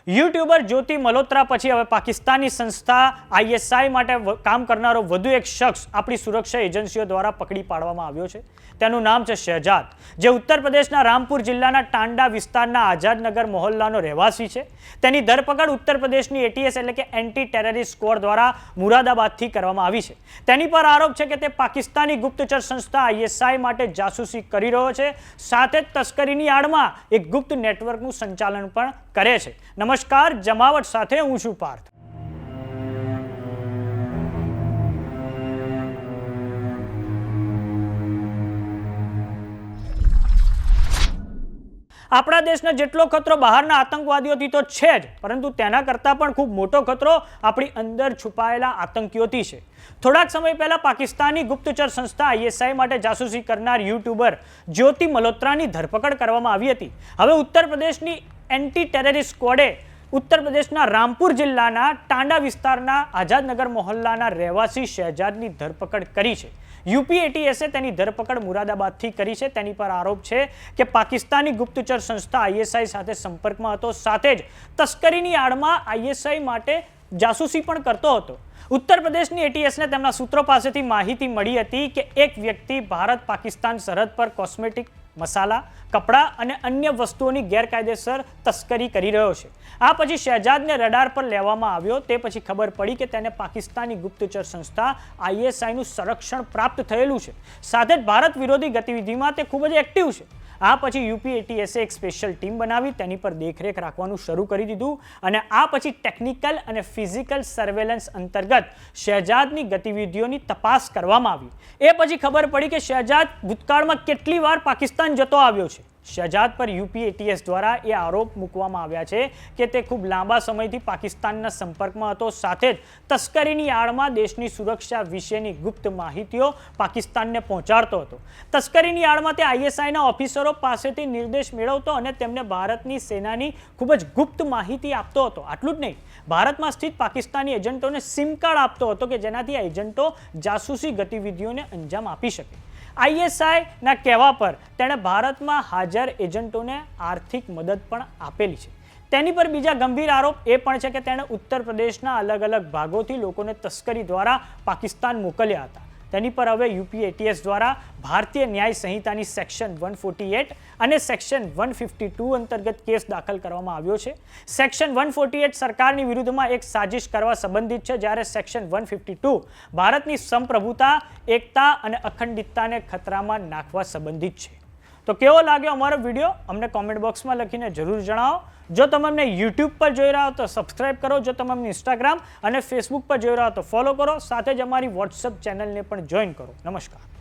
YouTuber જ્યોતિ મલ્હોત્રા પછી હવે પાકિસ્તાની સંસ્થા આઈએસઆઈ માટે કામ કરનારો વધુ એક શખ્સ આપણી સુરક્ષા એજન્સીઓ દ્વારા પકડી પાડવામાં આવ્યો છે. તેનું નામ છે શહેજાદ, જે ઉત્તર પ્રદેશના રામપુર જિલ્લાના ટાંડા વિસ્તારના આઝાદનગર મહોલ્લાનો રહેવાસી છે. તેની ધરપકડ ઉત્તર પ્રદેશની એટીએસ એટલે કે એન્ટી ટેરરિસ્ટ સ્ક્વોડ દ્વારા મુરાદાબાદથી કરવામાં આવી છે. તેની પર આરોપ છે કે તે પાકિસ્તાની ગુપ્તચર સંસ્થા આઈએસઆઈ માટે જાસૂસી કરી રહ્યો છે, સાથે જ તસ્કરીની આડમાં એક ગુપ્ત નેટવર્કનું સંચાલન પણ કરે છે. નમસ્કાર, જમાવટ સાથે હું છું પાર્થ. આપણા દેશનો જેટલો ખતરો બહારના આતંકવાદીઓથી તો છે જ, પરંતુ તેના કરતાં પણ ખૂબ મોટો ખતરો આપણી અંદર છુપાયેલા આતંકીઓથી છે. થોડાક સમય પહેલા પાકિસ્તાની ગુપ્તચર સંસ્થા આઈએસઆઈ માટે જાસૂસી કરનાર યુટ્યુબર જ્યોતિ મલ્હોત્રાની ધરપકડ કરવામાં આવી હતી. હવે ઉત્તર પ્રદેશની એન્ટી ટેરરિસ્ટ સ્ક્વોડે ઉત્તર પ્રદેશના રામપુર જિલ્લાના ટાંડા વિસ્તારના આઝાદનગર મહોલ્લાના રહેવાસી શહેજાદની ધરપકડ કરી છે. યુપી એટીએસે તેની ધરપકડ મુરાદાબાદથી કરી છે. તેની પર આરોપ છે કે પાકિસ્તાની ગુપ્તચર સંસ્થા આઈએસઆઈ સાથે સંપર્કમાં હતો, સાથે જ તસ્કરીની આડમાં આઈએસઆઈ માટે જાસૂસી પણ કરતો હતો. ઉત્તર પ્રદેશની એટીએસને તેમના સૂત્રો પાસેથી માહિતી મળી હતી કે એક વ્યક્તિ ભારત પાકિસ્તાન સરહદ પર કોસ્મેટિક, મસાલા, કપડાં અને અન્ય વસ્તુઓની ગેરકાયદેસર તસ્કરી કરી રહ્યો છે. આ પછી શહેજાદને રડાર પર લેવામાં આવ્યો. તે પછી ખબર પડી કે તેને પાકિસ્તાની ગુપ્તચર સંસ્થા આઈએસઆઈનું સંરક્ષણ પ્રાપ્ત થયેલું છે, સાથે જ ભારત વિરોધી ગતિવિધિમાં તે ખૂબ જ એક્ટિવ છે. આ પછી યુપી એટીએસે એક સ્પેશિયલ ટીમ બનાવી તેની પર દેખરેખ રાખવાનું શરૂ કરી દીધું, અને આ પછી ટેકનિકલ અને ફિઝિકલ સર્વેલન્સ અંતર્ગત શહેજાદની ગતિવિધિઓની તપાસ કરવામાં આવી. એ પછી ખબર પડી કે શહેજાદ ભૂતકાળમાં કેટલી વાર પાકિસ્તાન જતો આવ્યો છે. શહેજાદ પર યુપી એટીએસ દ્વારા એ આરોપ મૂકવામાં આવ્યા છે કે તે ખૂબ લાંબા સમયથી પાકિસ્તાનના સંપર્કમાં હતો, સાથે જ તસ્કરીની આડમાં દેશની સુરક્ષા વિશેની ગુપ્ત માહિતીઓ પાકિસ્તાનને પહોંચાડતો હતો. તસ્કરીની આડમાં તે આઈએસઆઈના ઓફિસરો પાસેથી નિર્દેશ મેળવતો અને તેમને ભારતની સેનાની ખૂબ જ ગુપ્ત માહિતી આપતો હતો. આટલું જ નહીં, ભારતમાં સ્થિત પાકિસ્તાની એજન્ટોને સિમ કાર્ડ આપતો હતો કે જેનાથી આ એજન્ટો જાસૂસી ગતિવિધિઓને અંજામ આપી શકે. આઈએસઆઈના કહેવા પર તેણે ભારતમાં હાજર એજન્ટોને આર્થિક મદદ પણ આપેલી છે. તેની પર બીજા ગંભીર આરોપ એ પણ છે કે તેણે ઉત્તર પ્રદેશના અલગ અલગ ભાગોથી લોકોને તસ્કરી દ્વારા પાકિસ્તાન મોકલ્યા હતા. તેની પર હવે યુપી એટીએસ દ્વારા ભારતીય ન્યાય સંહિતાની સેક્શન 148 અને સેક્શન 152 અંતર્ગત કેસ દાખલ કરવામાં આવ્યો છે. સેક્શન 148 સરકારની વિરુદ્ધમાં એક સાજિશ કરવા સંબંધિત છે, જ્યારે સેક્શન 152 ભારતની સંપ્રભુતા, એકતા અને અખંડિતતાને ખતરામાં નાખવા સંબંધિત છે. તો કેવો લાગ્યો અમારો વિડીયો અમને કોમેન્ટ બોક્સમાં લખીને જરૂર જણાવો. જો તમે અમને યુટ્યુબ પર જોઈ રહ્યા હો તો સબસ્ક્રાઇબ કરો. જો તમે અમને ઇન્સ્ટાગ્રામ અને ફેસબુક પર જોઈ રહ્યા હો તો ફોલો કરો. સાથે જ અમારી વોટ્સઅપ ચેનલને પણ જોઈન કરો. નમસ્કાર.